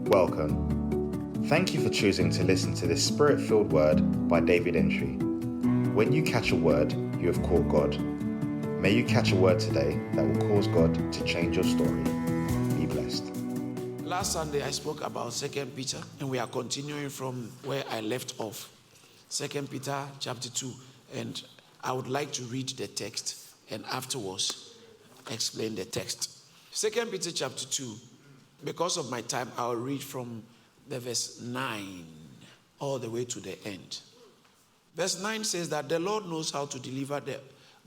Welcome. Thank you for choosing to listen to this Spirit-filled word by David Antwi. When you catch a word, you have caught God. May you catch a word today that will cause God to change your story. Be blessed. Last Sunday, I spoke about 2 Peter, and we are continuing from where I left off. 2 Peter chapter 2, and I would like to read the text and afterwards explain the text. 2 Peter chapter 2, because of my time, I'll read from the verse 9 all the way to the end. Verse 9 says that the Lord knows how to deliver the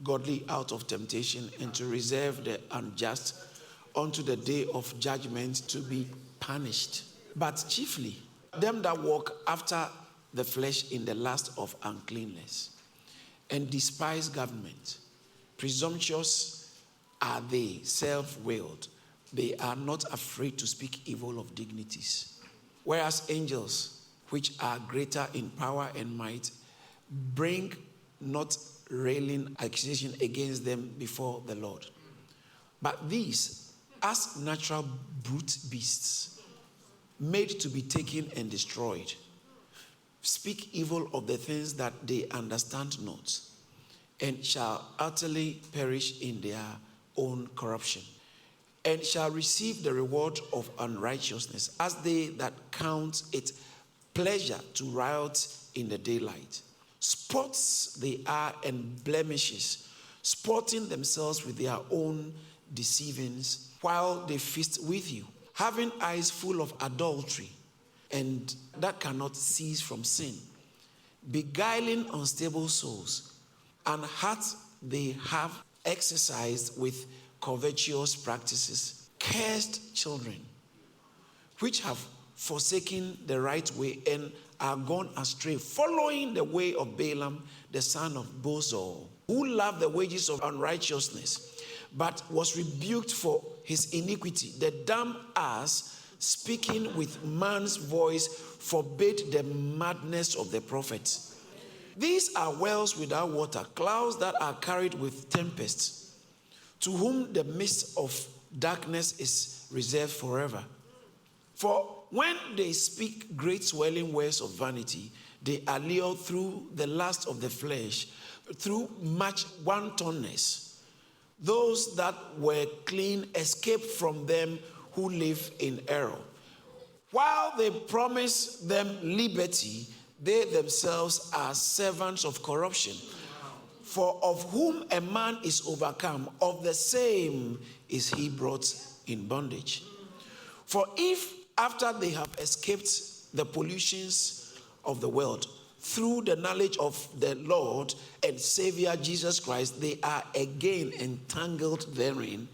godly out of temptation and to reserve the unjust unto the day of judgment to be punished. But chiefly, them that walk after the flesh in the lust of uncleanness and despise government. Presumptuous are they, self-willed. They are not afraid to speak evil of dignities. Whereas angels, which are greater in power and might, bring not railing accusation against them before the Lord. But these, as natural brute beasts, made to be taken and destroyed, speak evil of the things that they understand not, and shall utterly perish in their own corruption, and shall receive the reward of unrighteousness, as they that count it pleasure to riot in the daylight. Spots they are and blemishes, sporting themselves with their own deceivings, while they feast with you, having eyes full of adultery, and that cannot cease from sin, beguiling unstable souls, and hearts they have exercised with covetous practices, cursed children, which have forsaken the right way and are gone astray, following the way of Balaam, the son of Bosor, who loved the wages of unrighteousness, but was rebuked for his iniquity. The dumb ass, speaking with man's voice, forbade the madness of the prophets. These are wells without water, clouds that are carried with tempests, to whom the mist of darkness is reserved forever. For when they speak great swelling words of vanity, they are lured through the lust of the flesh, through much wantonness. Those that were clean escaped from them who live in error. While they promise them liberty, they themselves are servants of corruption. For of whom a man is overcome, of the same is he brought in bondage. For if after they have escaped the pollutions of the world, through the knowledge of the Lord and Savior Jesus Christ, they are again entangled therein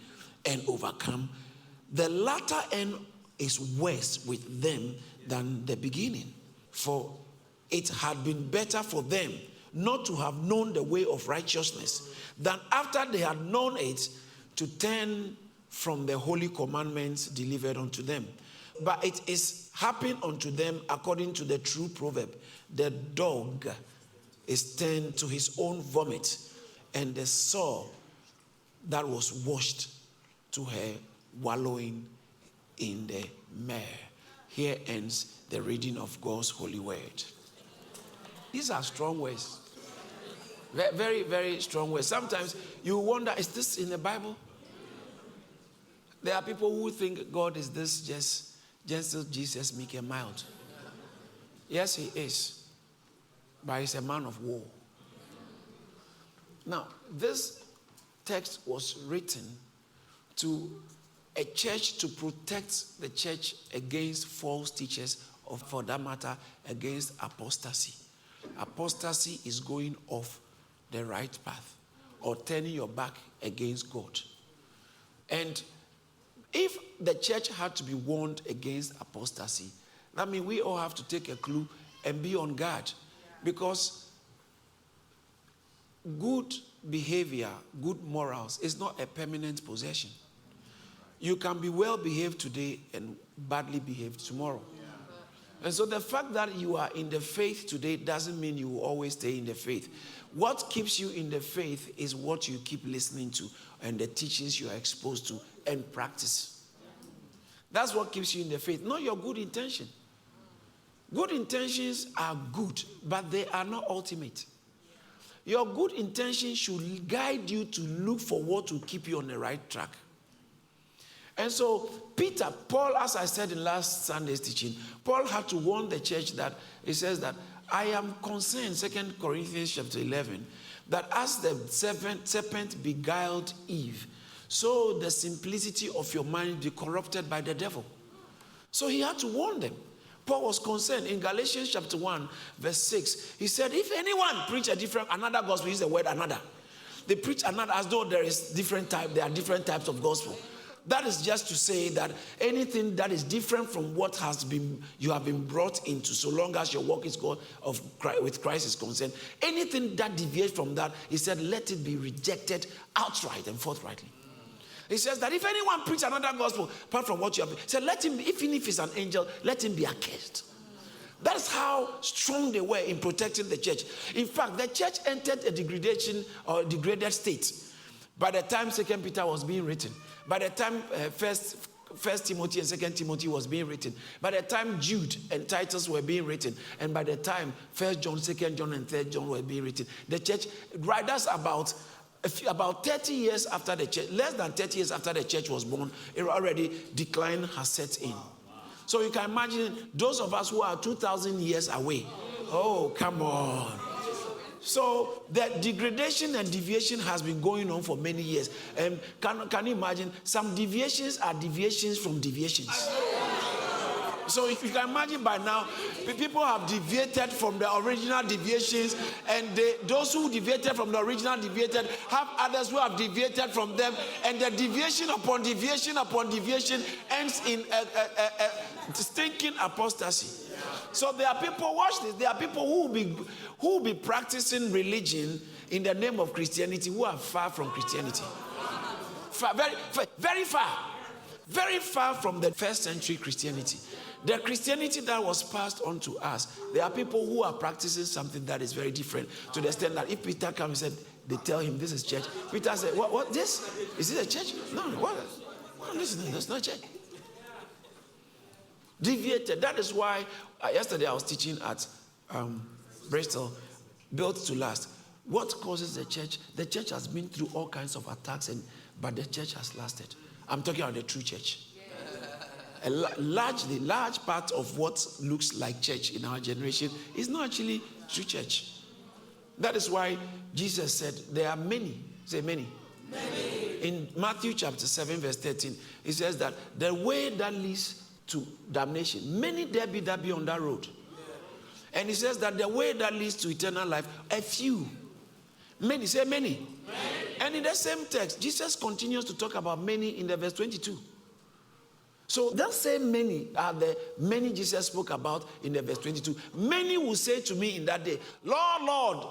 and overcome, the latter end is worse with them than the beginning. For it had been better for them not to have known the way of righteousness, than after they had known it, to turn from the holy commandments delivered unto them. But it is happened unto them according to the true proverb, the dog is turned to his own vomit, and the sow that was washed to her wallowing in the mire. Here ends the reading of God's holy word. These are strong words. Very, very strong words. Sometimes you wonder, is this in the Bible? There are people who think God is this just gentle Jesus, meek and mild. Yes, he is. But he's a man of war. Now, this text was written to a church to protect the church against false teachers, or for that matter, against apostasy. Apostasy is going off the right path or turning your back against God. And if the church had to be warned against apostasy, that means we all have to take a clue and be on guard, because good behavior, good morals is not a permanent possession. You can be well behaved today and badly behaved tomorrow. And so the fact that you are in the faith today doesn't mean you will always stay in the faith. What keeps you in the faith is what you keep listening to and the teachings you are exposed to and practice. That's what keeps you in the faith, not your good intention. Good intentions are good, but they are not ultimate. Your good intention should guide you to look for what will keep you on the right track. And so Paul, as I said in last Sunday's teaching, Paul had to warn the church that he says that I am concerned, 2 Corinthians chapter 11, that as the serpent beguiled Eve, so the simplicity of your mind be corrupted by the devil. So he had to warn them. Paul was concerned in Galatians chapter 1, verse 6. He said, if anyone preach another gospel, use the word another. They preach another as though there are different types of gospel. That is just to say that anything that is different from what you have been brought into, so long as your work is with Christ is concerned, anything that deviates from that, he said, let it be rejected outright and forthrightly. He says that if anyone preach another gospel apart from what you have, he said, let him, even if he's an angel, let him be accursed. That's how strong they were in protecting the church. In fact, the church entered a degraded state by the time 2 Peter was being written. By the time First Timothy and 2 Timothy was being written, by the time Jude and Titus were being written, and by the time 1 John, 2 John, and 3 John were being written, the church, right, that's about 30 years after the church, less than 30 years after the church was born, already decline has set in. So you can imagine those of us who are 2,000 years away. Oh, come on. So the degradation and deviation has been going on for many years. Can you imagine? Some deviations are deviations from deviations. So if you can imagine by now, people have deviated from the original deviations, and those who deviated from the original deviated have others who have deviated from them, and the deviation upon deviation upon deviation ends in a stinking apostasy. So there are people, watch this, there are people who will be practicing religion in the name of Christianity who are far from Christianity. Very far from the first century Christianity. The Christianity that was passed on to us, there are people who are practicing something that is very different, to the extent that if Peter comes and said, they tell him this is church, Peter said, what this? Is it a church? No, what? No, listen, that's not church. Deviated. That is why yesterday I was teaching at Bristol, Built to Last. What causes the church? The church has been through all kinds of attacks, but the church has lasted. I'm talking about the true church. A large part of what looks like church in our generation is not actually true church. That is why Jesus said there are many. Say many. Many. In Matthew chapter 7 verse 13, he says that the way that leads to damnation, many there be that be on that road. Yeah. And he says that the way that leads to eternal life, a few. Many, say many. Many. And in the same text, Jesus continues to talk about many in the verse 22. So that same many are the many Jesus spoke about in the verse 22. Many will say to me in that day, Lord, Lord,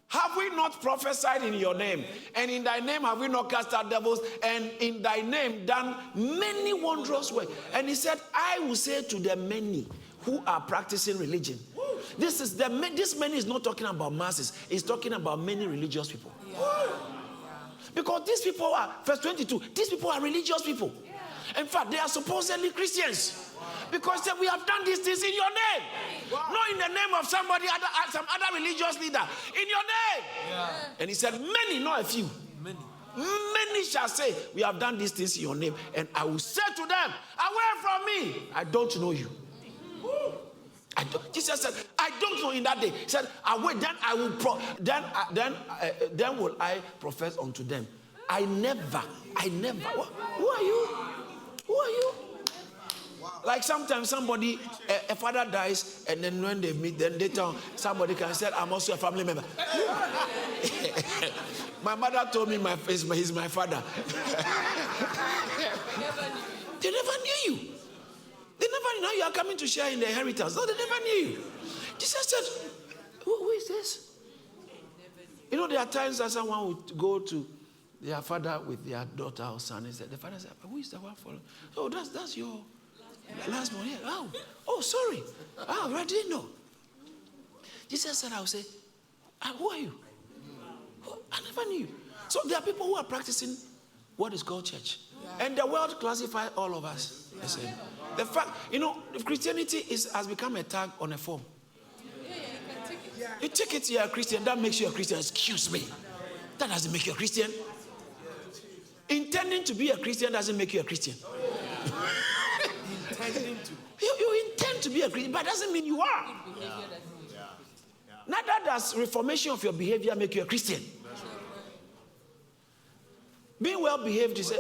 have we not prophesied in your name? And in thy name have we not cast out devils? And in thy name done many wondrous works? And he said, I will say to the many who are practicing religion. This many is not talking about masses. It's talking about many religious people. Yeah. Because these people are, verse 22, these people are religious people. In fact, they are supposedly Christians. Because we have done these things in your name. Not in the name of some other religious leader. In your name. Yeah. And he said, many, not a few. Many shall say, we have done these things in your name. And I will say to them, away from me, I don't know you. Jesus said, I don't know in that day. He said, away, then I will then will I profess unto them. I never. Who are you? Who are you? Like sometimes somebody, a father dies, and then when they meet, then they tell somebody can say, I'm also a family member. My mother told me he's my father. They never knew you. They never knew you are coming to share in the inheritance. No, they never knew you. Jesus said, who is this? You know, there are times that someone would go to their father with their daughter or son and said, the father said, who is the one for? Oh, that's your last one. Yeah. Oh, sorry. I didn't know. Jesus said, I will say, who are you? I never knew you. So there are people who are practicing what is called church. Yeah. And the world classifies all of us. Listen, the fact, Christianity has become a tag on a form. You take it, you're a Christian, that makes you a Christian. Excuse me. That doesn't make you a Christian. Intending to be a Christian doesn't make you a Christian. Intending to. You intend to be a Christian, but doesn't mean you are. Neither does reformation of your behavior make you a Christian. Being well behaved is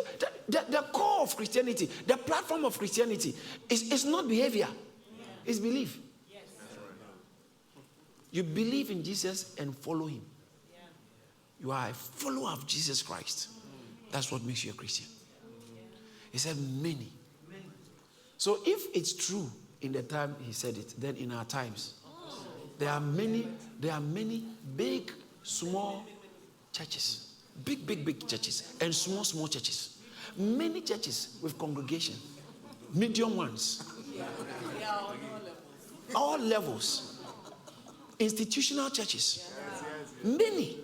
the core of Christianity, the platform of Christianity is not behavior, it's belief. You believe in Jesus and follow him. You are a follower of Jesus Christ. That's what makes you a Christian. He said many. So if it's true in the time he said it, then in our times, there are many big, small churches. Big churches and small churches. Many churches with congregation. Medium ones. All levels. Institutional churches. Many.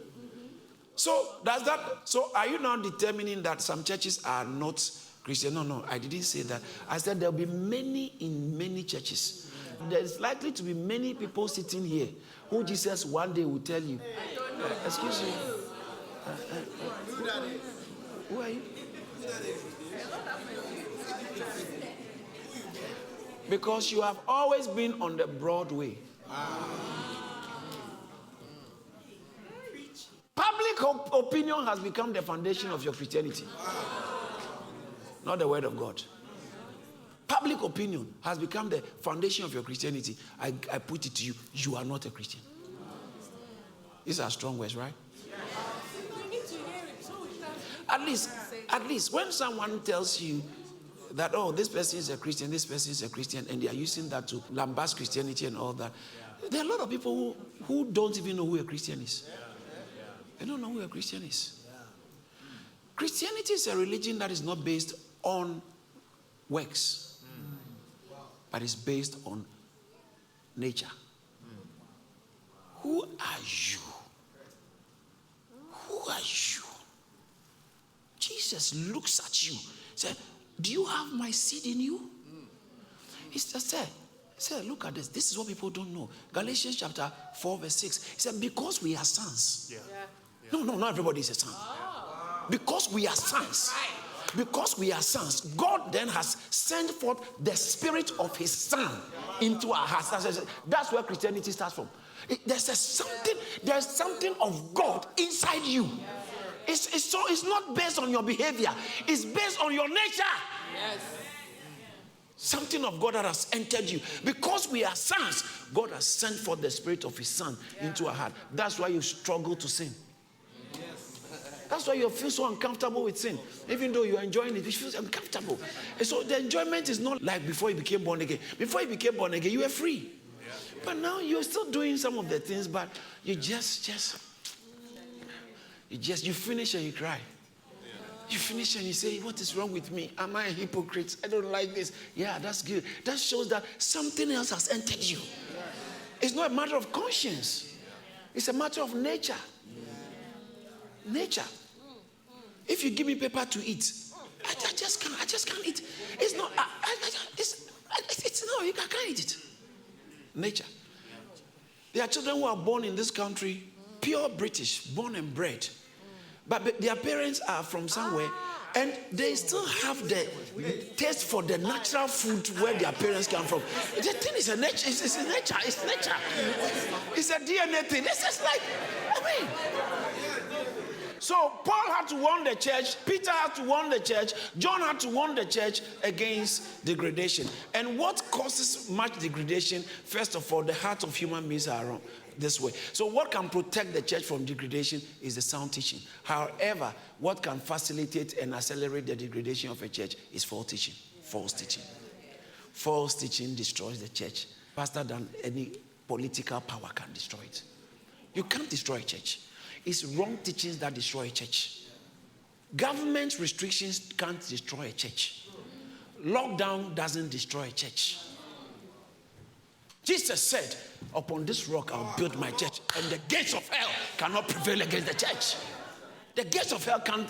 So are you now determining that some churches are not Christian? No, I didn't say that. I said there'll be many in many churches. There's likely to be many people sitting here who Jesus one day will tell you, excuse me, who are you? Because you have always been on the broad way. Public opinion has become the foundation of your Christianity, not the word of God. Public opinion has become the foundation of your Christianity. I put it to you, you are not a Christian. These are strong words, right? At least when someone tells you that, oh, this person is a Christian, this person is a Christian, and they are using that to lambast Christianity and all that, there are a lot of people who don't even know who a Christian is. They don't know who a Christian is. Christianity is a religion that is not based on works, but is based on nature. Who are you? Who are you? Jesus looks at you, said, do you have my seed in you? He said, look at this. This is what people don't know. Galatians chapter 4 verse 6. He said, because we are sons. No, not everybody is a son. Because we are sons. Because we are sons, God then has sent forth the spirit of his son into our hearts. That's where Christianity starts from. There's something of God inside you. It's not based on your behavior. It's based on your nature. Yes. Something of God that has entered you. Because we are sons, God has sent forth the spirit of his son into our heart. That's why you struggle to sin. That's why you feel so uncomfortable with sin. Even though you're enjoying it, you feel uncomfortable. And so the enjoyment is not like before you became born again. Before you became born again, you were free. But now you're still doing some of the things, but you finish and you cry. You finish and you say, what is wrong with me? Am I a hypocrite? I don't like this. Yeah, that's good. That shows that something else has entered you. It's not a matter of conscience. It's a matter of nature. Nature. If you give me paper to eat, I just can't eat. It's not. No, you can't eat it. Nature. There are children who are born in this country, pure British, born and bred, but their parents are from somewhere, and they still have the taste for the natural food where their parents come from. The thing is a nature. It's nature. It's nature. It's a DNA thing. It's just like, So Paul had to warn the church, Peter had to warn the church, John had to warn the church against degradation. And what causes much degradation? First of all, the heart of human beings are wrong this way. So what can protect the church from degradation is the sound teaching. However, what can facilitate and accelerate the degradation of a church is false teaching. False teaching. False teaching destroys the church faster than any political power can destroy it. You can't destroy a church. It's wrong teachings that destroy a church. Government restrictions can't destroy a church. Lockdown doesn't destroy a church. Jesus said, upon this rock I'll build my church, and the gates of hell cannot prevail against the church. The gates of hell can't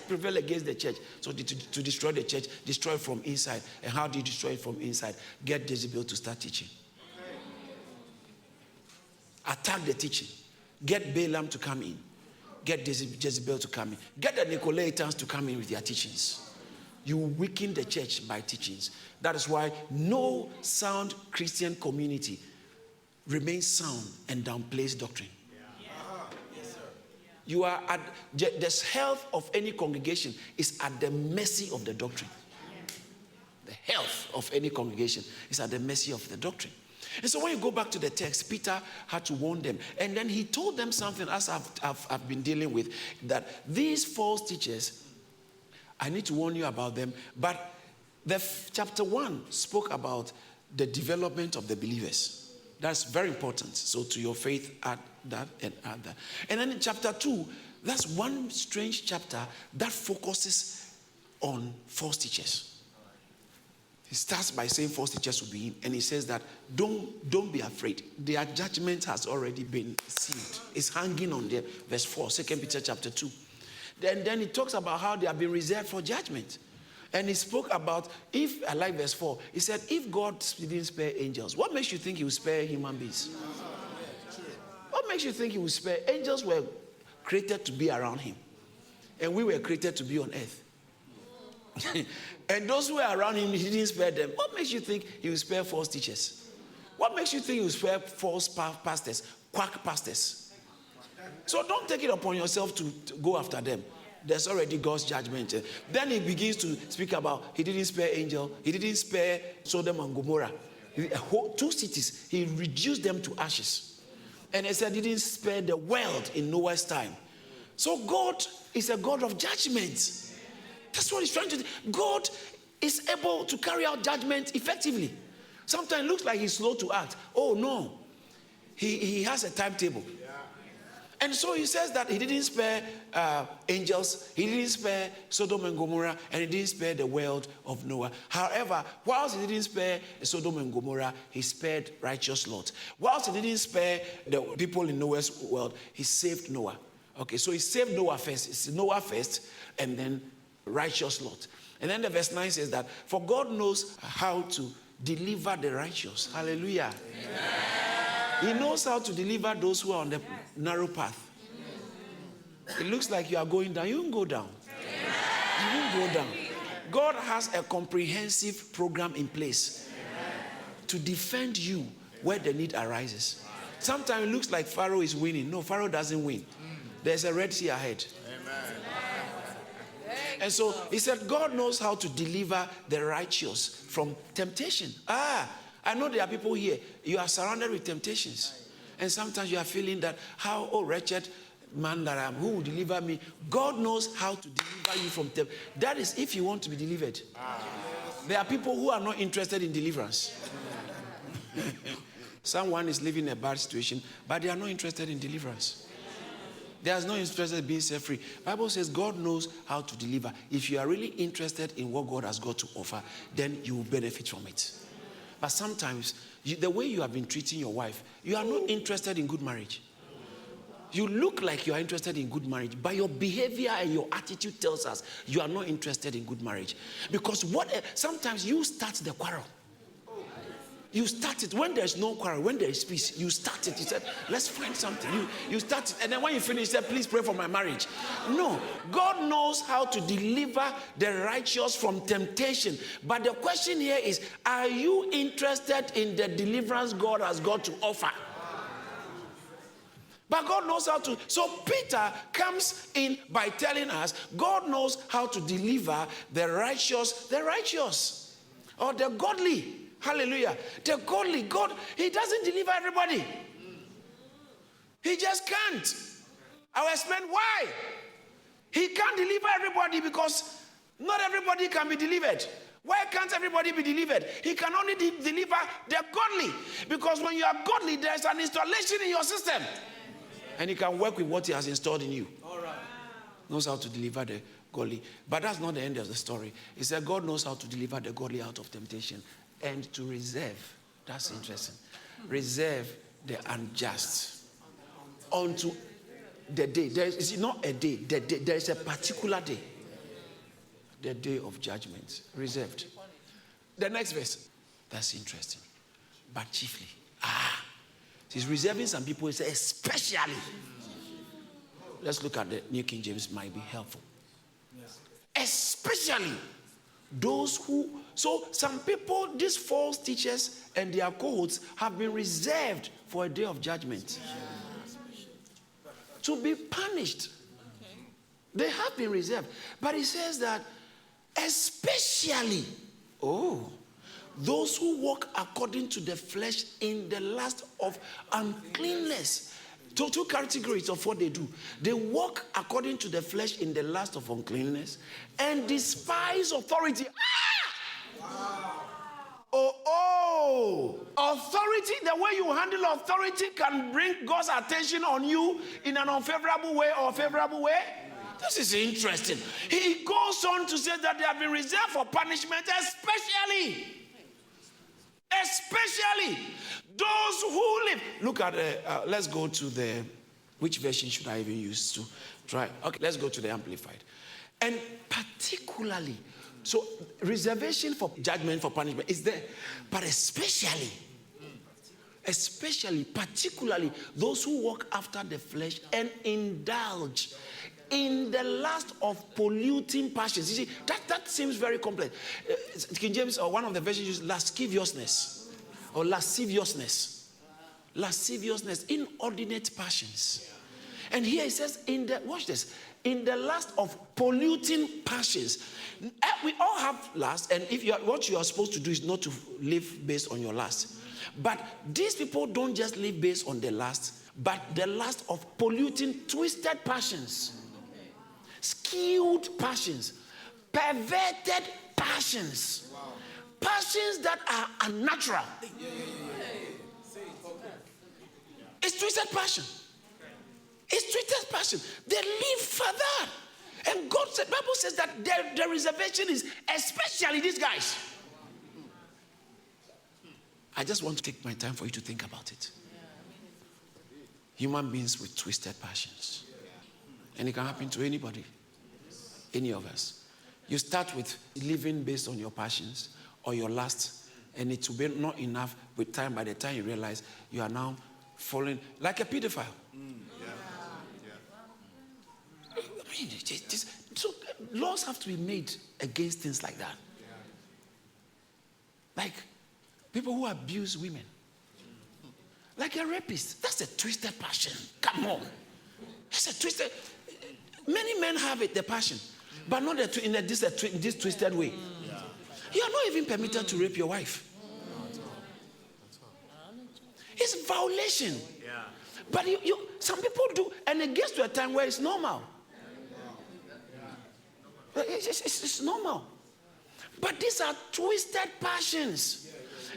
prevail against the church. So to destroy the church, destroy it from inside. And how do you destroy it from inside? Get Jezebel to start teaching. Attack the teaching. Get Balaam to come in. Get Jezebel to come in. Get the Nicolaitans to come in with their teachings. You weaken the church by teachings. That is why no sound Christian community remains sound and downplays doctrine. You are at the health of any congregation is at the mercy of the doctrine. The health of any congregation is at the mercy of the doctrine. And so when you go back to the text, Peter had to warn them. And then he told them something, as I've been dealing with, that these false teachers, I need to warn you about them. But the chapter 1 spoke about the development of the believers. That's very important. So to your faith, add that and add that. And then in chapter 2, that's one strange chapter that focuses on false teachers. He starts by saying false teachers will be in, and he says that don't be afraid. Their judgment has already been sealed. It's hanging on there. Verse 4, 2 Peter chapter 2. Then he talks about how they have been reserved for judgment. And he spoke about, I like verse 4, he said, if God didn't spare angels, what makes you think he will spare human beings? What makes you think he will spare? Angels were created to be around him. And we were created to be on earth. And those who were around him, he didn't spare them. What makes you think he will spare false teachers? What makes you think he will spare false pastors, quack pastors? So don't take it upon yourself to go after them. There's already God's judgment. Then he begins to speak about he didn't spare angel, he didn't spare Sodom and Gomorrah. 2 cities, he reduced them to ashes. And he said he didn't spare the world in Noah's time. So God is a God of judgment. That's what he's trying to do. God is able to carry out judgment effectively. Sometimes it looks like he's slow to act. Oh no, he has a timetable. And so he says that he didn't spare angels, he didn't spare Sodom and Gomorrah, and he didn't spare the world of Noah. However, whilst he didn't spare Sodom and Gomorrah, he spared righteous Lot. Whilst he didn't spare the people in Noah's world, he saved Noah. Okay, so he saved Noah first. It's Noah first, and then righteous Lot. And then the verse 9 says that, for God knows how to deliver the righteous. Hallelujah. Amen. He knows how to deliver those who are on the narrow path. It looks like you are going down. You won't go down. You won't go down. God has a comprehensive program in place to defend you where the need arises. Sometimes it looks like Pharaoh is winning. No, Pharaoh doesn't win. There's a Red Sea ahead. And so he said, God knows how to deliver the righteous from temptation. I know there are people here, you are surrounded with temptations. And sometimes you are feeling that, how, wretched man that I am, who will deliver me? God knows how to deliver you from temptation. That is if you want to be delivered. There are people who are not interested in deliverance. Someone is living a bad situation, but they are not interested in deliverance. They are not interested in being set free. Bible says God knows how to deliver. If you are really interested in what God has got to offer, then you will benefit from it. But sometimes, the way you have been treating your wife, you are not interested in good marriage. You look like you are interested in good marriage, but your behavior and your attitude tells us you are not interested in good marriage. Because sometimes you start the quarrel. You start it when there's no quarrel, when there is peace. You start it. You said, let's find something. You start it. And then when you finish, you said, please pray for my marriage. No. God knows how to deliver the righteous from temptation. But the question here is, are you interested in the deliverance God has got to offer? But God knows how to. So Peter comes in by telling us, God knows how to deliver the righteous, or the godly. Hallelujah. The godly God, he doesn't deliver everybody. He just can't. I'll explain why. He can't deliver everybody because not everybody can be delivered. Why can't everybody be delivered? He can only deliver the godly. Because when you are godly, there's an installation in your system. And he can work with what he has installed in you. All right. Knows how to deliver the godly. But that's not the end of the story. He said God knows how to deliver the godly out of temptation. And to reserve, that's interesting, reserve the unjust unto The day. There is not a day. The day. There is a particular day. The day of judgment. Reserved. The next verse. That's interesting. But chiefly. He's reserving some people. He says especially. Let's look at the New King James. Might be helpful. Especially those who. So some people, these false teachers and their cohorts have been reserved for a day of judgment. To be punished. They have been reserved. But he says that especially, those who walk according to the flesh in the lust of uncleanness. Two categories of what they do. They walk according to the flesh in the lust of uncleanness and despise authority. Authority, the way you handle authority can bring God's attention on you in an unfavorable way or favorable way. This is interesting. He goes on to say that they have been reserved for punishment, especially those who live. Look at let's go to the, which version should I even use to try? Okay, let's go to the Amplified. And particularly, so reservation for judgment, for punishment is there, but especially, particularly those who walk after the flesh and indulge in the lust of polluting passions. You see, that seems very complex. King James, or one of the versions, uses lasciviousness or lasciviousness, inordinate passions. And here it says, watch this, in the lust of polluting passions. We all have lust, and what you are supposed to do is not to live based on your lust. But these people don't just live based on the lust, but the lust of polluting, twisted passions, skewed passions, perverted passions, passions that are unnatural. It's twisted passion. It's twisted passion. They live further. And God said, Bible says that their reservation is especially these guys. I just want to take my time for you to think about it. Human beings with twisted passions. And it can happen to anybody, any of us. You start with living based on your passions or your lust, and it will be not enough with time. By the time you realize you are now falling like a pedophile. I mean, so laws have to be made against things like that. Like people who abuse women. Like a rapist. That's a twisted passion. Come on. That's a twisted. Many men have it, the passion, but not in this twisted way. You are not even permitted to rape your wife. It's violation. But some people do, and it gets to a time where it's normal. It's normal. But these are twisted passions.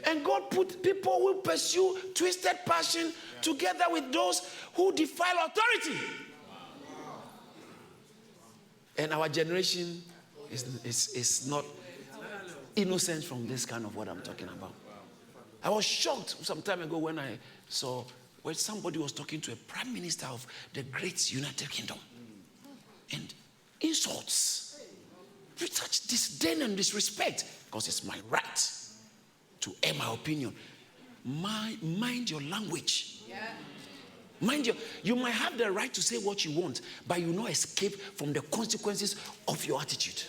And God put people who pursue twisted passion together with those who defile authority. And our generation is not innocent from this kind of what I'm talking about. I was shocked some time ago when I saw where somebody was talking to a prime minister of the great United Kingdom. And insults. With such disdain and disrespect. Because it's my right to air my opinion. Mind your language. You might have the right to say what you want, but you will not escape from the consequences of your attitude.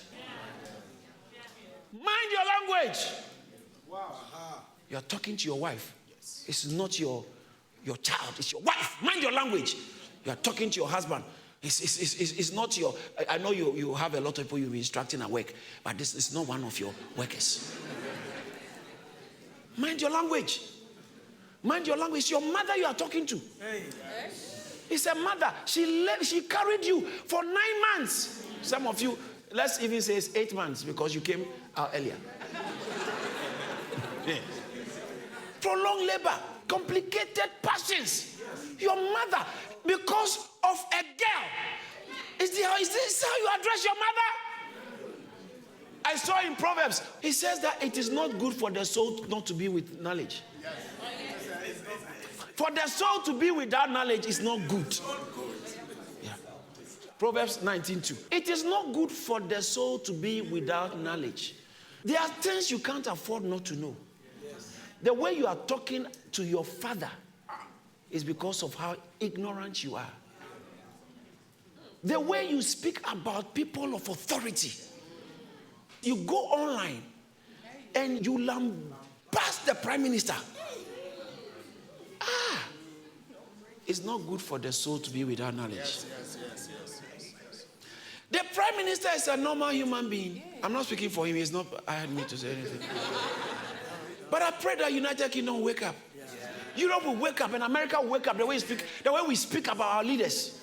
Mind your language. You are talking to your wife. It's not your child, it's your wife. Mind your language. You are talking to your husband. It's not your. I know you have a lot of people you'll be instructing at work, but this is not one of your workers. Mind your language. Mind your language. It's your mother you are talking to. It's a mother. She carried you for 9 months. Some of you, let's even say it's 8 months because you came out earlier. Prolonged labor, complicated passions. Your mother, because of a girl. Is this how you address your mother? I saw in Proverbs, he says that it is not good for the soul not to be with knowledge. For the soul to be without knowledge is not good. Proverbs 19:2. It is not good for the soul to be without knowledge. There are things you can't afford not to know. The way you are talking to your father is because of how ignorant you are. The way you speak about people of authority. You go online and you lambast the prime minister. It's not good for the soul to be without knowledge. Yes. The prime minister is a normal human being. I'm not speaking for him. He's not. I had me to say anything. But I pray that United Kingdom wake up. Europe will wake up, and America will wake up. The way we speak about our leaders,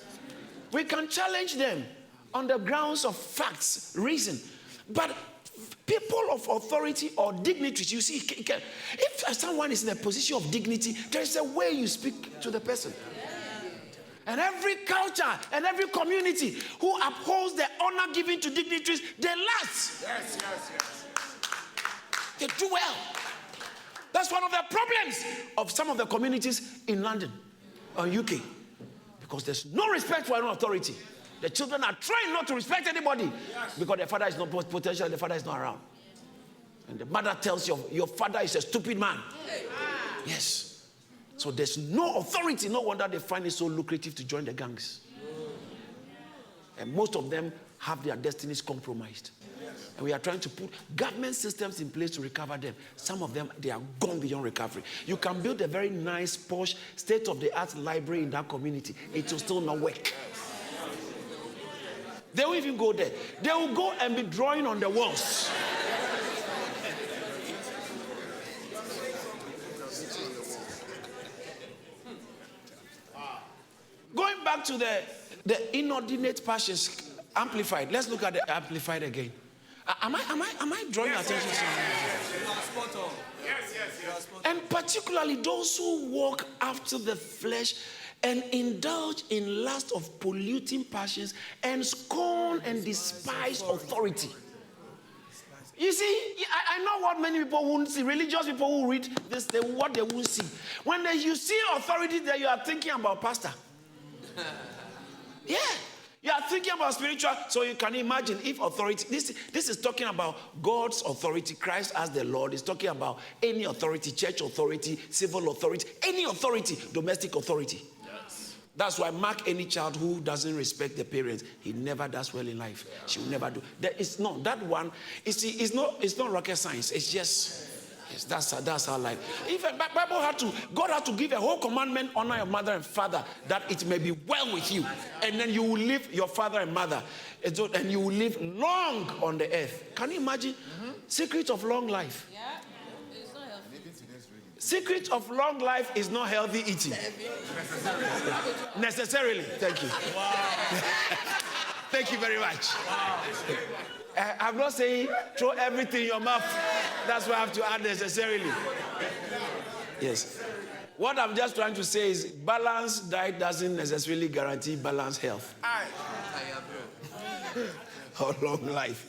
we can challenge them on the grounds of facts, reason. But people of authority or dignitaries, you see, if someone is in a position of dignity, there is a way you speak to the person. And every culture and every community who upholds the honor given to dignitaries, they last. Yes. They do well. That's one of the problems of some of the communities in London or UK. Because there's no respect for any authority. The children are trying not to respect anybody because their father is not potential, the father is not around. And the mother tells you, your father is a stupid man. Yes. So there's no authority. No wonder they find it so lucrative to join the gangs. And most of them have their destinies compromised. And we are trying to put government systems in place to recover them. Some of them, they are gone beyond recovery. You can build a very nice, posh, state-of-the-art library in that community. It will still not work. They won't even go there. They will go and be drawing on the walls. Going back to the inordinate passions, amplified. Let's look at the amplified again. Am I drawing attention to something? Yes. And particularly those who walk after the flesh and indulge in lust of polluting passions and scorn and despise authority. You see, I know what many people won't see. Religious people who read this, what they won't see. When you see authority there, you are thinking about pastor. Yeah. You are thinking about spiritual, so you can imagine if authority, this is talking about God's authority, Christ as the Lord. It's talking about any authority, church authority, civil authority, any authority, domestic authority. Yes. That's why mark any child who doesn't respect the parents. He never does well in life. Yeah. She will never do. It's not that one. It's not rocket science. It's just. Yes, that's our life. If God had to give a whole commandment, honor your mother and father, that it may be well with you. And then you will live your father and mother. And you will live long on the earth. Can you imagine? Secret of long life. Yeah, it's not healthy. Secret of long life is not healthy eating. Necessarily. Thank you. Wow. Thank you very much. Wow. I'm not saying throw everything in your mouth. That's why I have to add necessarily. Yes. What I'm just trying to say is balanced diet doesn't necessarily guarantee balanced health. Or long life.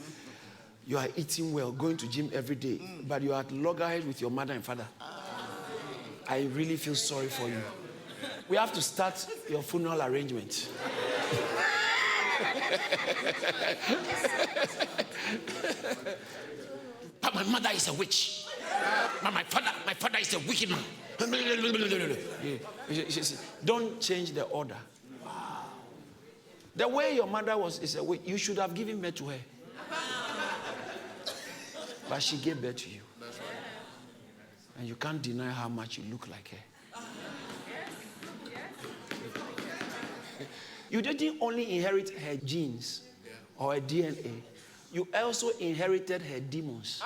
You are eating well, going to gym every day, but you are at loggerheads with your mother and father. I really feel sorry for you. We have to start your funeral arrangement. But my mother is a witch. My father is a wicked man. Don't change the order. The way your mother is a witch, you should have given birth to her. But she gave birth to you. And you can't deny how much you look like her. You didn't only inherit her genes or her DNA. You also inherited her demons.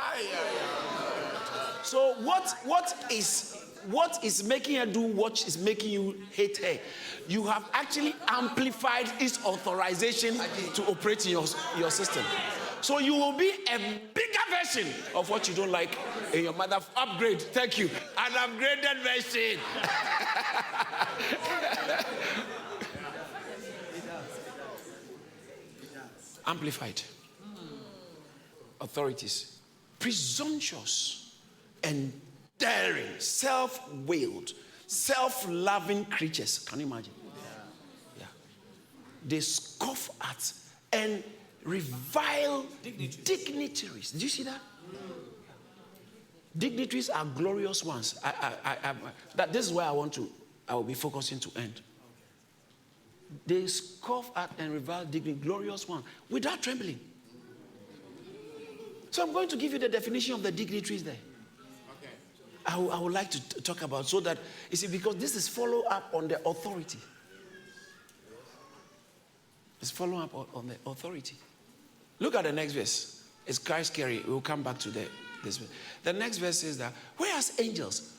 So what is making her do what is making you hate her? You have actually amplified its authorization to operate in your system. So you will be a bigger version of what you don't like in your mother. Upgrade, thank you. An upgraded version. Amplified. Authorities. Presumptuous and daring, self-willed, self-loving creatures. Can you imagine? Yeah. they scoff at and revile dignitaries. Do you see that? Dignitaries are glorious ones. This is where I will be focusing to end. They scoff at and revile dignitaries, glorious one, without trembling. So I'm going to give you the definition of the dignitaries there. Okay. I would like to talk about, so that, you see, because this is follow up on the authority. It's follow up on the authority. Look at the next verse. It's quite scary. We'll come back to this verse. The next verse says that, whereas angels,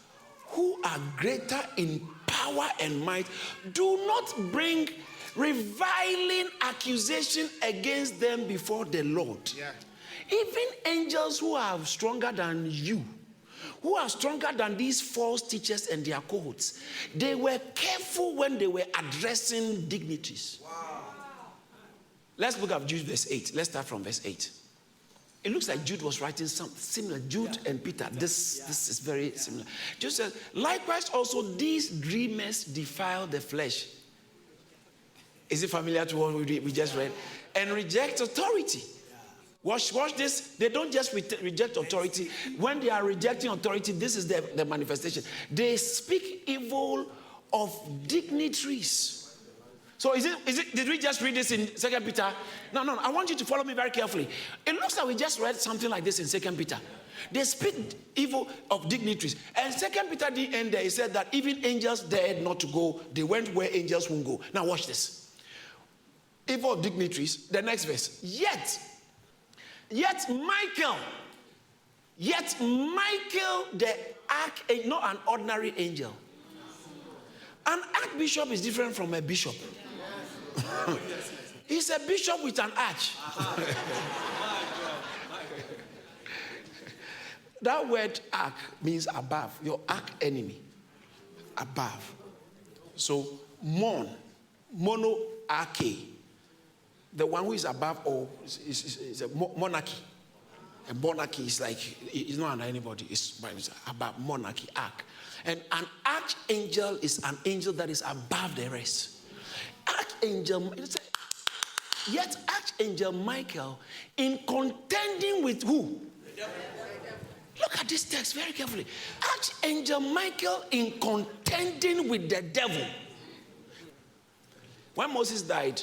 who are greater in power and might, do not bring reviling accusation against them before the Lord. Yeah. Even angels who are stronger than you, who are stronger than these false teachers and their cohorts, they were careful when they were addressing dignitaries. Wow. Let's look at Jude verse 8. Let's start from verse 8. It looks like Jude was writing something similar. Jude and Peter. This is very similar. Jude says, likewise also these dreamers defile the flesh. Is it familiar to what we just read? And reject authority. Watch this. They don't just reject authority. When they are rejecting authority, this is the manifestation. They speak evil of dignitaries. So did we just read this in 2 Peter? No. I want you to follow me very carefully. It looks like we just read something like this in 2 Peter. They speak evil of dignitaries. And 2 Peter, the end there, he said that even angels dared not to go. They went where angels won't go. Now watch this. Evil of dignitaries. The next verse. Yet Michael, the archangel, not an ordinary angel. An archbishop is different from a bishop. He's a bishop with an arch. That word arch means above. Your arch enemy. Above. So mono arche. The one who is above all is a monarchy. A monarchy is like, it's not under anybody. It's above monarchy, arch. And an archangel is an angel that is above the rest. Yet Archangel Michael, in contending with who? Look at this text very carefully. Archangel Michael in contending with the devil. When Moses died,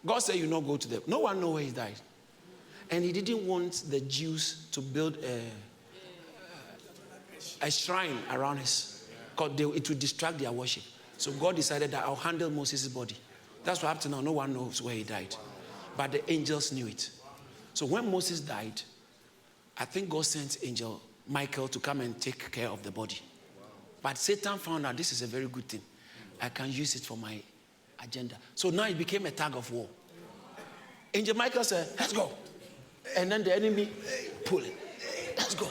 God said, you not go to them. No one knows where he died. And he didn't want the Jews to build a shrine around his, because it would distract their worship. So God decided that I'll handle Moses' body. That's why up to now, no one knows where he died. But the angels knew it. So when Moses died, I think God sent angel Michael to come and take care of the body. But Satan found out this is a very good thing. I can use it for my agenda. So now it became a tug of war. Angel Michael said, let's go. And then the enemy pull it. Let's go.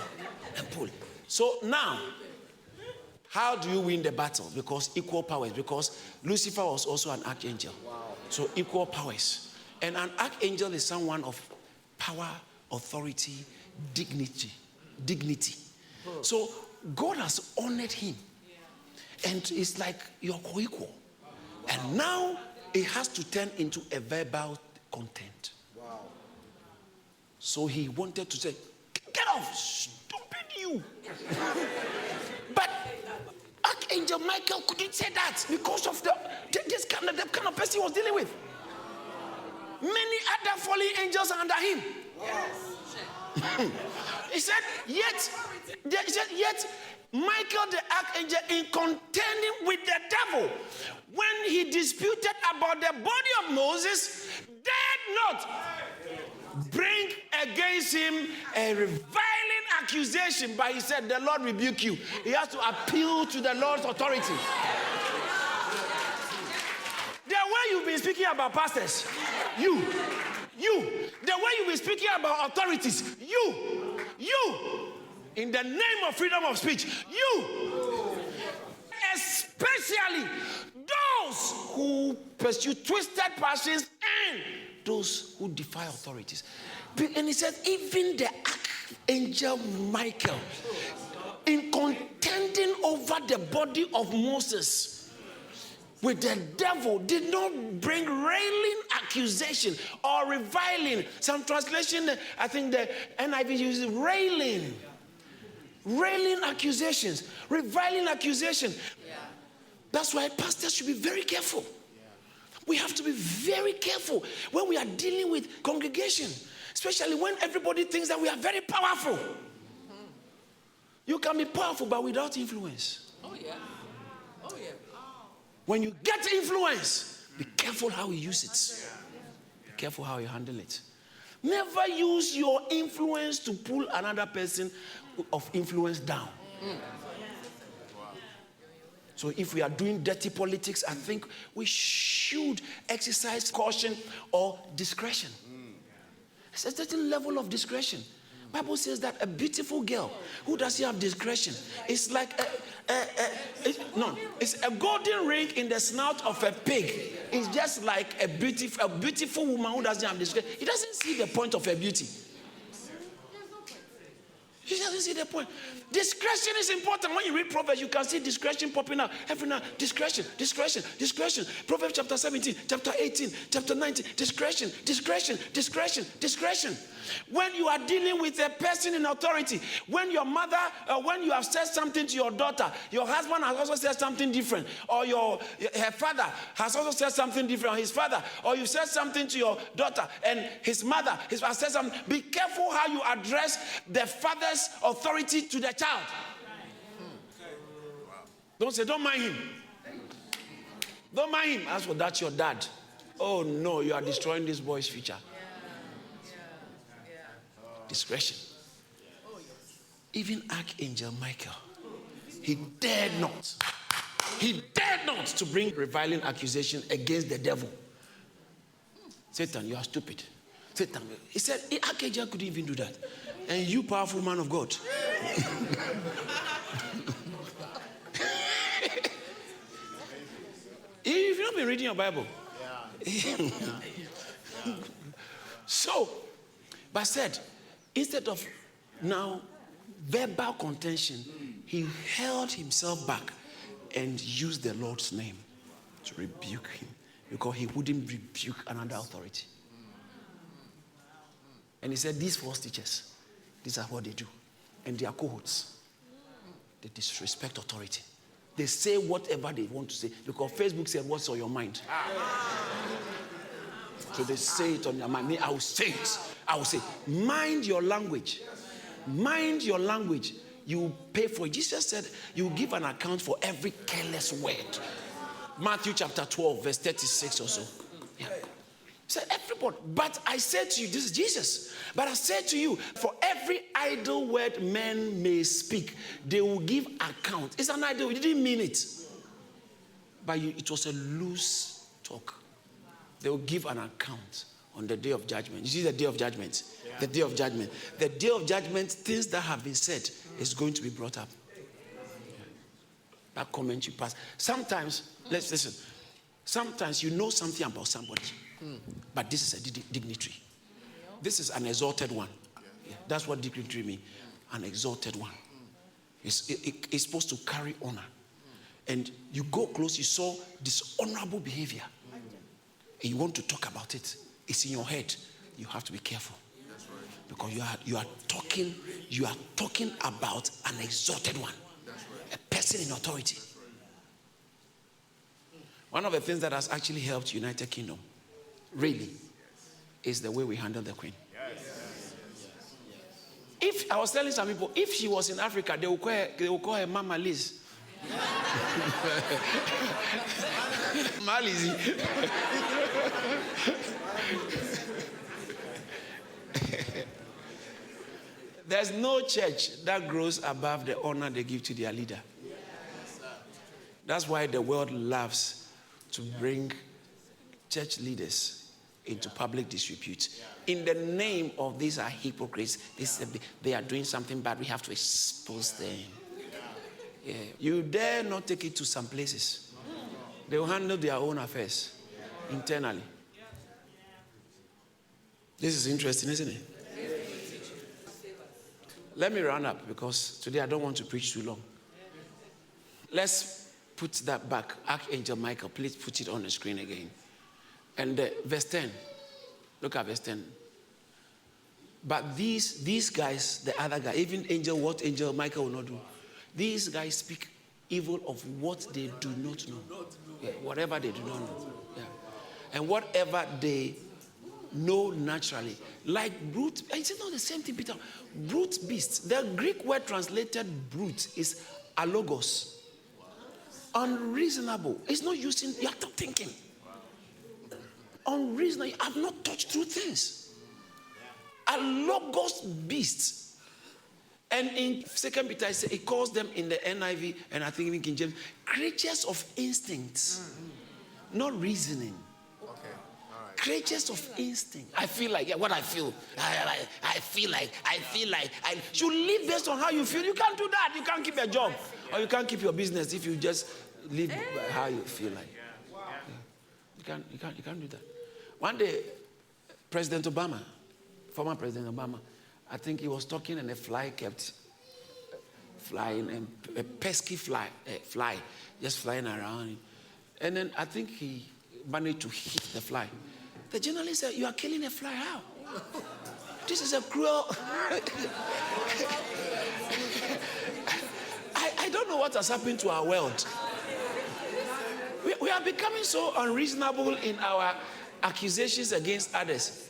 And pull it. So now, how do you win the battle? Because equal powers. Because Lucifer was also an archangel. Wow. So equal powers. And an archangel is someone of power, authority, dignity. So God has honored him. And it's like you're co-equal. And now it has to turn into a verbal content. Wow. So he wanted to say, get off, stupid you. But Archangel Michael couldn't say that because of the kind of person he was dealing with. Many other fallen angels are under him. Yes. He said, yet Michael the archangel, in contending with the devil, when he disputed about the body of Moses, dared not bring against him a reviling accusation, but he said, the Lord rebuke you. He has to appeal to the Lord's authority. The way you've been speaking about pastors, you, the way you've been speaking about authorities, you, in the name of freedom of speech, you, especially those who pursue twisted passions and those who defy authorities. And he said, even the archangel Michael, in contending over the body of Moses, with the devil did not bring railing accusation or reviling. Some translation, I think the NIV uses railing. Railing accusations, reviling accusation. That's why pastors should be very careful. We have to be very careful when we are dealing with congregation, especially when everybody thinks that we are very powerful. You can be powerful but without influence. Oh, yeah. Oh, yeah. When you get influence, be careful how you use it. Be careful how you handle it. Never use your influence to pull another person of influence down. So if we are doing dirty politics, I think we should exercise caution or discretion. It's a certain level of discretion. Bible says that a beautiful girl who doesn't have discretion is like it's a golden ring in the snout of a pig. It's just like a beautiful woman who doesn't have discretion. He doesn't see the point of her beauty. He doesn't see the point. Discretion is important. When you read Proverbs, you can see discretion popping out every now. Discretion. Proverbs chapter 17, chapter 18, chapter 19. Discretion. When you are dealing with a person in authority, when your mother, when you have said something to your daughter, your husband has also said something different, or her father has also said something different, or his father, or you said something to your daughter, and his mother has said something. Be careful how you address the father's authority to the child. Don't say, don't mind him. Don't mind him. As for that, your dad. Oh no, you are destroying this boy's future. Discretion. Even Archangel Michael, he dared not to bring reviling accusation against the devil. Satan, you are stupid. Satan, he said, Archangel couldn't even do that. And you, powerful man of God. If you've not been reading your Bible. So, but said, instead of now verbal contention, he held himself back and used the Lord's name to rebuke him, because he wouldn't rebuke another authority. And he said, these false teachers, these are what they do. And their cohorts, they disrespect authority. They say whatever they want to say, because Facebook said, what's on your mind? So they say it on your mind. Me, I will say it. I will say, mind your language. Mind your language. You pay for it. Jesus said, you give an account for every careless word. Matthew chapter 12, verse 36 or so. Yeah. He said, everybody. But I said to you, this is Jesus. But I said to you, for every idle word men may speak, they will give account. It's an idle. You didn't mean it. But it was a loose talk. They will give an account on the day of judgment. You see the day of judgment? Yeah. The day of judgment. The day of judgment, things that have been said is going to be brought up. That comment you pass. Sometimes, let's listen. Sometimes you know something about somebody, but this is a dignitary. This is an exalted one. Yeah. That's what dignitary means. An exalted one. It's supposed to carry honor. And you go close, you saw dishonorable behavior. And you want to talk about it. It's in your head. You have to be careful. That's right. Because you are talking about an exalted one. That's right. A person in authority. That's right. One of the things that has actually helped United Kingdom, really, is the way we handle the Queen. Yes. If I was telling some people, if she was in Africa, they will call her Mama Liz. Malizi. There's no church that grows above the honor they give to their leader. That's why the world loves to bring church leaders into public disrepute. In the name of these are hypocrites, they are doing something bad, we have to expose them. Yeah. You dare not take it to some places. They will handle their own affairs internally. This is interesting, isn't it? Let me round up, because today I don't want to preach too long. Let's put that back. Archangel Michael, please put it on the screen again. And verse 10. Look at verse 10. But these guys, the other guy, even what Angel Michael will not do. These guys speak evil of what they do not know. Yeah, whatever they do not know. Yeah. And whatever they know naturally. Like brute, it's not the same thing, Peter. Brute beasts. The Greek word translated brute is alogos. Unreasonable. It's not using, you are not thinking. Unreasonable. I've not touched true things. Alogos beasts. And in 2 Peter, it calls them in the NIV, and I think even King James, creatures of instincts, not reasoning. Okay. All right. Creatures of instinct. I feel like, what I feel. I feel like. You live based on how you feel. You can't do that. You can't keep a job. Or you can't keep your business if you just live by how you feel like. Yeah. You can't do that. One day, President Obama, former President Obama, I think he was talking and a fly kept flying, and a pesky fly just flying around. And then I think he managed to hit the fly. The journalist said, "You are killing a fly, how? This is a cruel..." I don't know what has happened to our world. We are becoming so unreasonable in our accusations against others.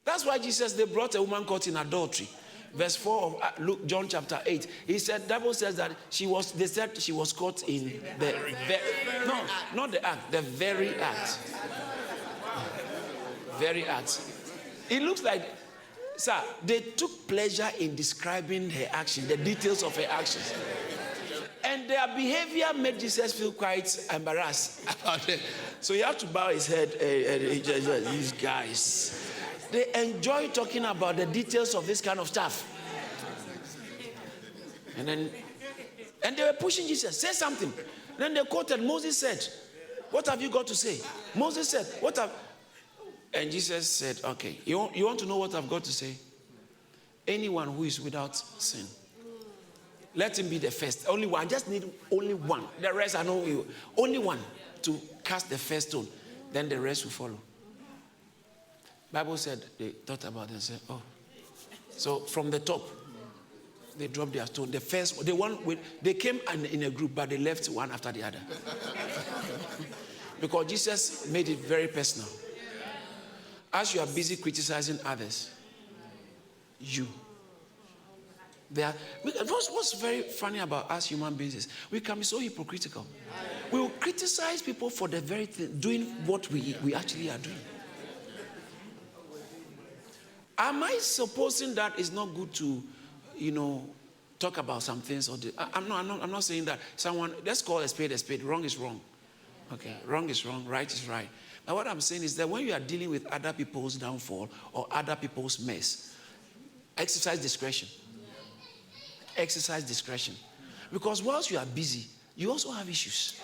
That's why Jesus, they brought a woman caught in adultery. Verse 4 of Luke, John chapter 8. He said, the Bible says that they said she was caught in the not the act, the very act. Very act. It looks like, sir, they took pleasure in describing her action, the details of her actions. And their behavior made Jesus feel quite embarrassed about it. So he had to bow his head. These guys. They enjoy talking about the details of this kind of stuff. And they were pushing Jesus. Say something. Then they quoted, Moses said, "What have you got to say?" Moses said, "What have..." And Jesus said, "Okay, you want to know what I've got to say? Anyone who is without sin, let him be the first." Only one. I just need only one. The rest, I know you. Only one to cast the first stone. Then the rest will follow. Bible said they thought about it and said, "Oh." So from the top, they dropped their stone. The first, they came in a group, but they left one after the other. Because Jesus made it very personal. As you are busy criticizing others, what's very funny about us human beings is we can be so hypocritical. We will criticize people for the very thing, doing what we actually are doing. Am I supposing that it's not good to, talk about some things? I'm not saying that. Let's call a spade a spade. Wrong is wrong. Okay, wrong is wrong, right is right. Now what I'm saying is that when you are dealing with other people's downfall or other people's mess, exercise discretion. Exercise discretion. Because whilst you are busy, you also have issues.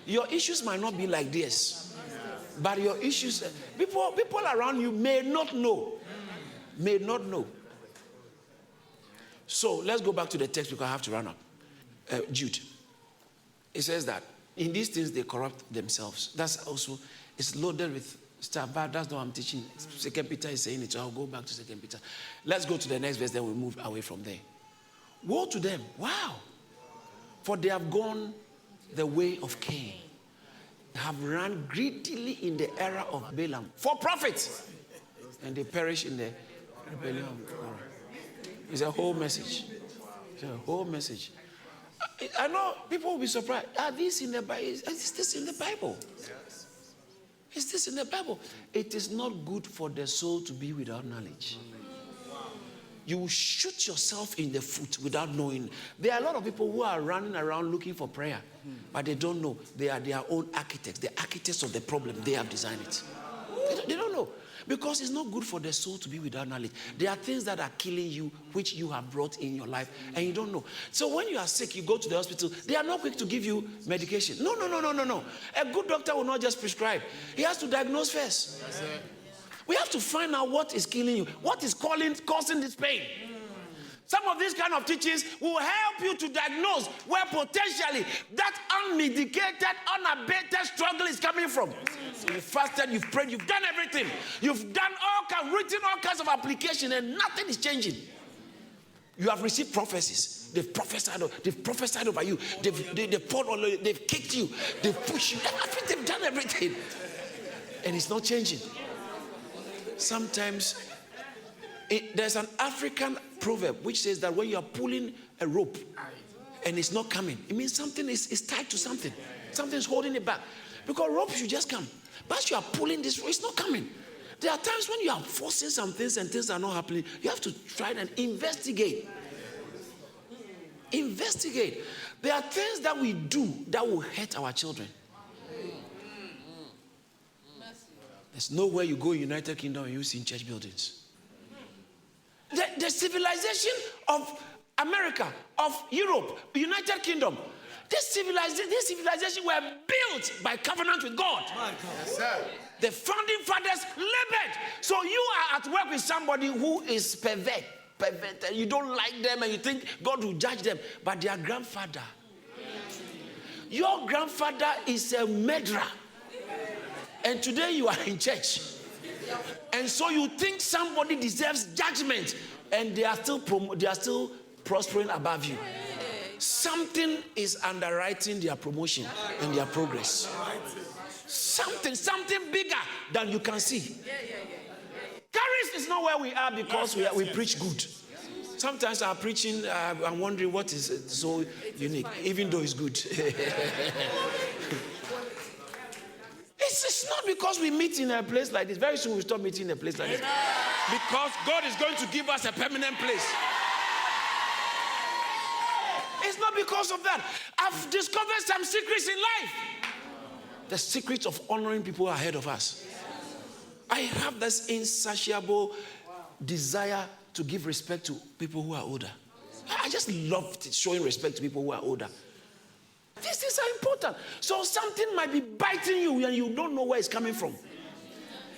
Your issues might not be like this. But your issues, people around you may not know. May not know. So let's go back to the text because I have to run up. Jude. It says that in these things they corrupt themselves. That's also, it's loaded with stuff, but that's not what I'm teaching. 2 Peter is saying it, so I'll go back to 2 Peter. Let's go to the next verse, then we'll move away from there. Woe to them. Wow. For they have gone the way of Cain. Have run greedily in the era of Balaam for profit, and they perish in the rebellion of Korah. It's a whole message. It's a whole message. I know people will be surprised. Are these in the Bible? Is this in the Bible? Is this in the Bible? It is not good for the soul to be without knowledge. You will shoot yourself in the foot without knowing. There are a lot of people who are running around looking for prayer, but they don't know. They are their own architects. The architects of the problem, they have designed it. They don't know. Because it's not good for the soul to be without knowledge. There are things that are killing you, which you have brought in your life, and you don't know. So when you are sick, you go to the hospital. They are not quick to give you medication. No. A good doctor will not just prescribe. He has to diagnose first. We have to find out what is killing you. What is causing this pain? Some of these kind of teachings will help you to diagnose where potentially that unmedicated, unabated struggle is coming from. You've fasted, you've prayed, you've done everything. You've done written all kinds of application, and nothing is changing. You have received prophecies. They've prophesied over you. They've poured on you. They've kicked you. They've pushed you. They've done everything. And it's not changing. Sometimes there's an African proverb which says that when you are pulling a rope and it's not coming, it means something is tied to something. Something's holding it back. Because rope should just come. But as you are pulling this rope, it's not coming. There are times when you are forcing some things and things are not happening. You have to try and investigate. Investigate. There are things that we do that will hurt our children. There's nowhere you go in United Kingdom and you see in church buildings. The civilization of America, of Europe, United Kingdom, this civilization were built by covenant with God. Yes, sir. The founding fathers labored. So you are at work with somebody who is perverted. You don't like them and you think God will judge them. But their grandfather, your grandfather is a murderer. And today you are in church. And so you think somebody deserves judgment and they are still prospering above you. Something is underwriting their promotion and their progress. Something bigger than you can see. Kharis is not where we are because we preach good. Sometimes our preaching, I'm wondering what is so unique, even though it's good. It's not because we meet in a place like this. Very soon we'll stop meeting in a place like this. Because God is going to give us a permanent place. It's not because of that. I've discovered some secrets in life. The secrets of honoring people ahead of us. I have this insatiable desire to give respect to people who are older. I just love showing respect to people who are older. These things are important. So something might be biting you and you don't know where it's coming from.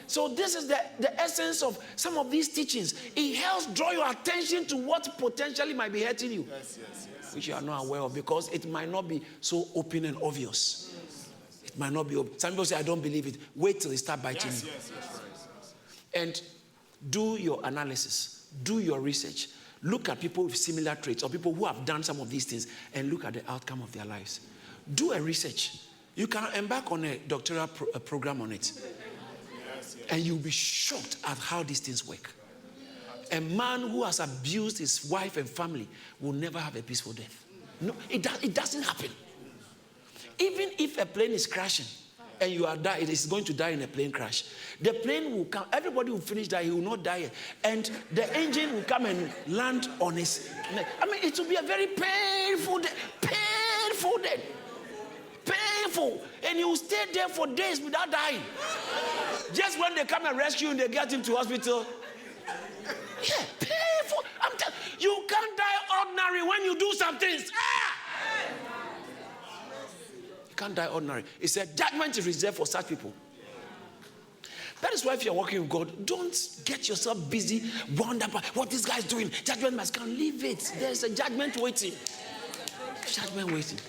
So this is the essence of some of these teachings. It helps draw your attention to what potentially might be hurting you. Yes. Which you are not aware of because it might not be so open and obvious. It might not be open. Some people say, I don't believe it. Wait till they start biting you. Yes. And do your analysis. Do your research. Look at people with similar traits or people who have done some of these things and look at the outcome of their lives. Do a research. You can embark on a doctoral program on it. And you'll be shocked at how these things work. A man who has abused his wife and family will never have a peaceful death. No, it doesn't happen. Even if a plane is crashing and you are dying, it is going to die in a plane crash. The plane will come, everybody will finish that, he will not die. And the engine will come and land on his neck. I mean, it will be a very painful death. Painful death. Painful. And he will stay there for days without dying. Just when they come and rescue him, they get him to hospital. Yeah, painful. You can't die ordinary when you do some things. You can't die ordinary. It said judgment is reserved for such people. That is why if you're working with God, don't get yourself busy, wonder about what this guy is doing. Judgment must come. Leave it. There's a judgment waiting. Judgment waiting.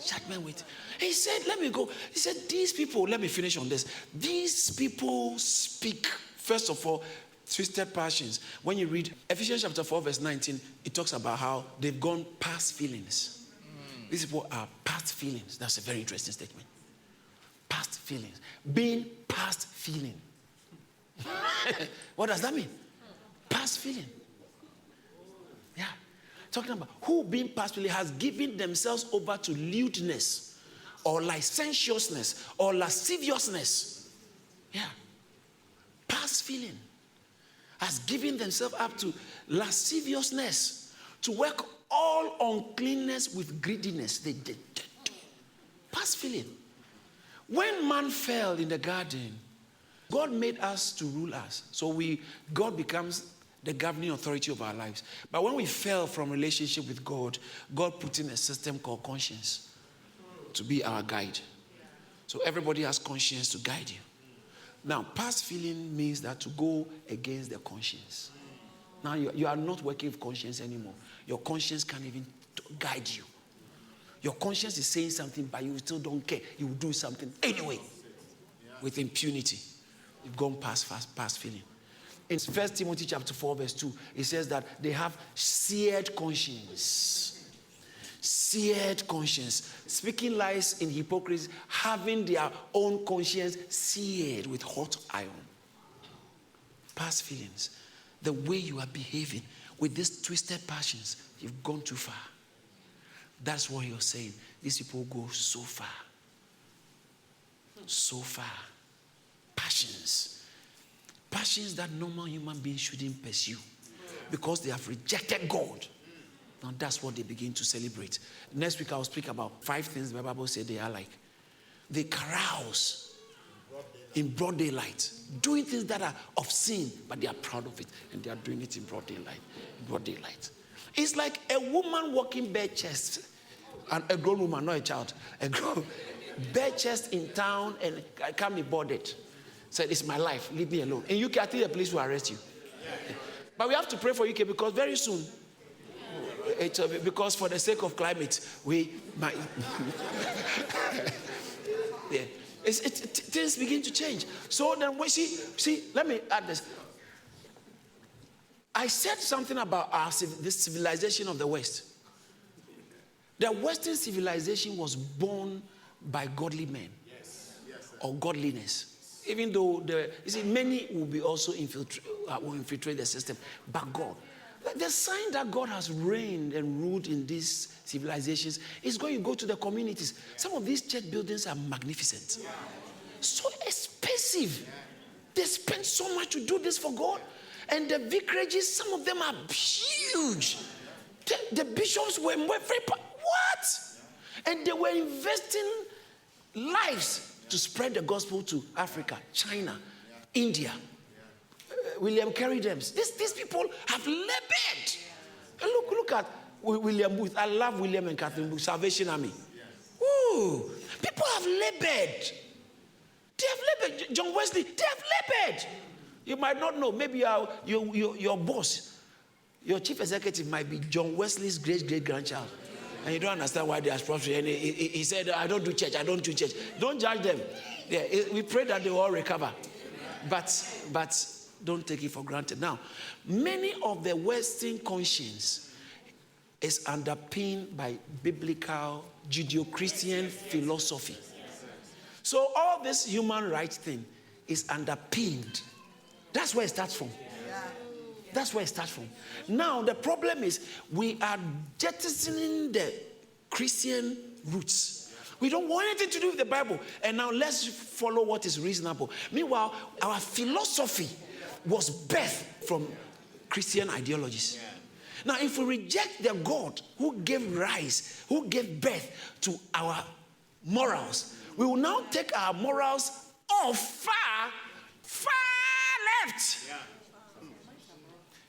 Judgment waiting. He said, let me go. He said, these people, let me finish on this. These people speak, first of all, twisted passions. When you read Ephesians chapter 4 verse 19, it talks about how they've gone past feelings. These people are past feelings. That's a very interesting statement. Past feelings. Being past feeling. What does that mean? Past feeling. Yeah. Talking about who being past feeling has given themselves over to lewdness or licentiousness or lasciviousness. Yeah. Past feeling. Has given themselves up to lasciviousness, to work all uncleanness with greediness. They did. Past feeling. When man fell in the garden, God made us to rule us. So God becomes the governing authority of our lives. But when we fell from relationship with God, God put in a system called conscience to be our guide. So everybody has conscience to guide you. Now, past feeling means that to go against the conscience. Now you are not working with conscience anymore. Your conscience can't even guide you. Your conscience is saying something, but you still don't care. You will do something anyway with impunity. You've gone past feeling. In 1 Timothy chapter 4, verse 2, it says that they have seared conscience. Seared conscience. Speaking lies in hypocrisy, having their own conscience seared with hot iron. Past feelings. The way you are behaving with these twisted passions, you've gone too far. That's what you're saying. These people go so far. So far. Passions. Passions that normal human beings shouldn't pursue because they have rejected God. Now that's what they begin to celebrate. Next week I'll speak about 5 things the Bible said they are like. They carouse in broad daylight, doing things that are obscene, but they are proud of it, and they are doing it in broad daylight. It's like a woman walking bare chest, and a grown woman, not a child, bare chest in town, and can't be bothered. Said, it's my life, leave me alone. In UK, I think the police will arrest you. But we have to pray for UK because very soon, because for the sake of climate, we might. Yeah. Things begin to change. So then we see, let me add this. I said something about this civilization of the West. The Western civilization was born by godly men or godliness. Even though many will be also will infiltrate the system, but God. The sign that God has reigned and ruled in these civilizations is going to go to the communities. Some of these church buildings are magnificent. So expensive. They spend so much to do this for God. And the vicarages, some of them are huge. The bishops were very... What? And they were investing lives to spread the gospel to Africa, China, India. William Carey them. These people have labored. And look at William Booth. I love William and Catherine Booth, Salvation Army. Ooh, people have labored. They have labored. John Wesley, they have labored. You might not know. Maybe your boss, your chief executive might be John Wesley's great-great-grandchild. And you don't understand why they are prosperous. And he said, I don't do church. Don't judge them. Yeah, we pray that they will all recover. But don't take it for granted. Now, many of the Western conscience is underpinned by biblical Judeo-Christian philosophy. So all this human rights thing is underpinned. That's where it starts from. That's where it starts from. Now, the problem is we are jettisoning the Christian roots. We don't want anything to do with the Bible. And now let's follow what is reasonable. Meanwhile, our philosophy was birthed from Christian ideologies. Now, if we reject the God who gave rise, who gave birth to our morals, we will now take our morals off far left.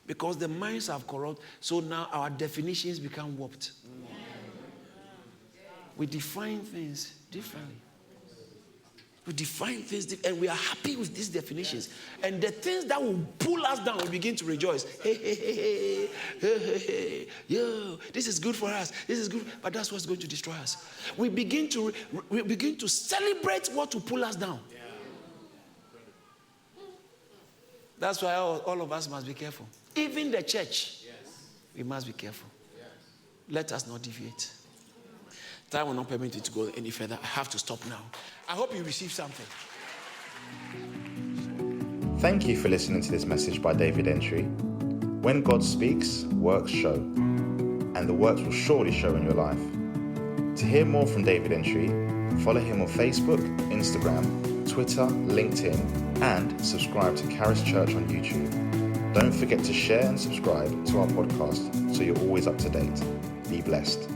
Because the minds have corrupted, so now our definitions become warped. We define things differently. And we are happy with these definitions. And the things that will pull us down, we begin to rejoice. Hey, yo, this is good for us. This is good, but that's what's going to destroy us. We begin to celebrate what will pull us down. That's why all of us must be careful. Even the church, we must be careful. Let us not deviate. Time will not permit it to go any further. I have to stop now. I hope you receive something. Thank you for listening to this message by David Entry. When God speaks, works show, and the works will surely show in your life. To hear more from David Entry, follow him on Facebook, Instagram, Twitter, LinkedIn, and subscribe to Kharis Church on YouTube. Don't forget to share and subscribe to our podcast so you're always up to date. Be blessed.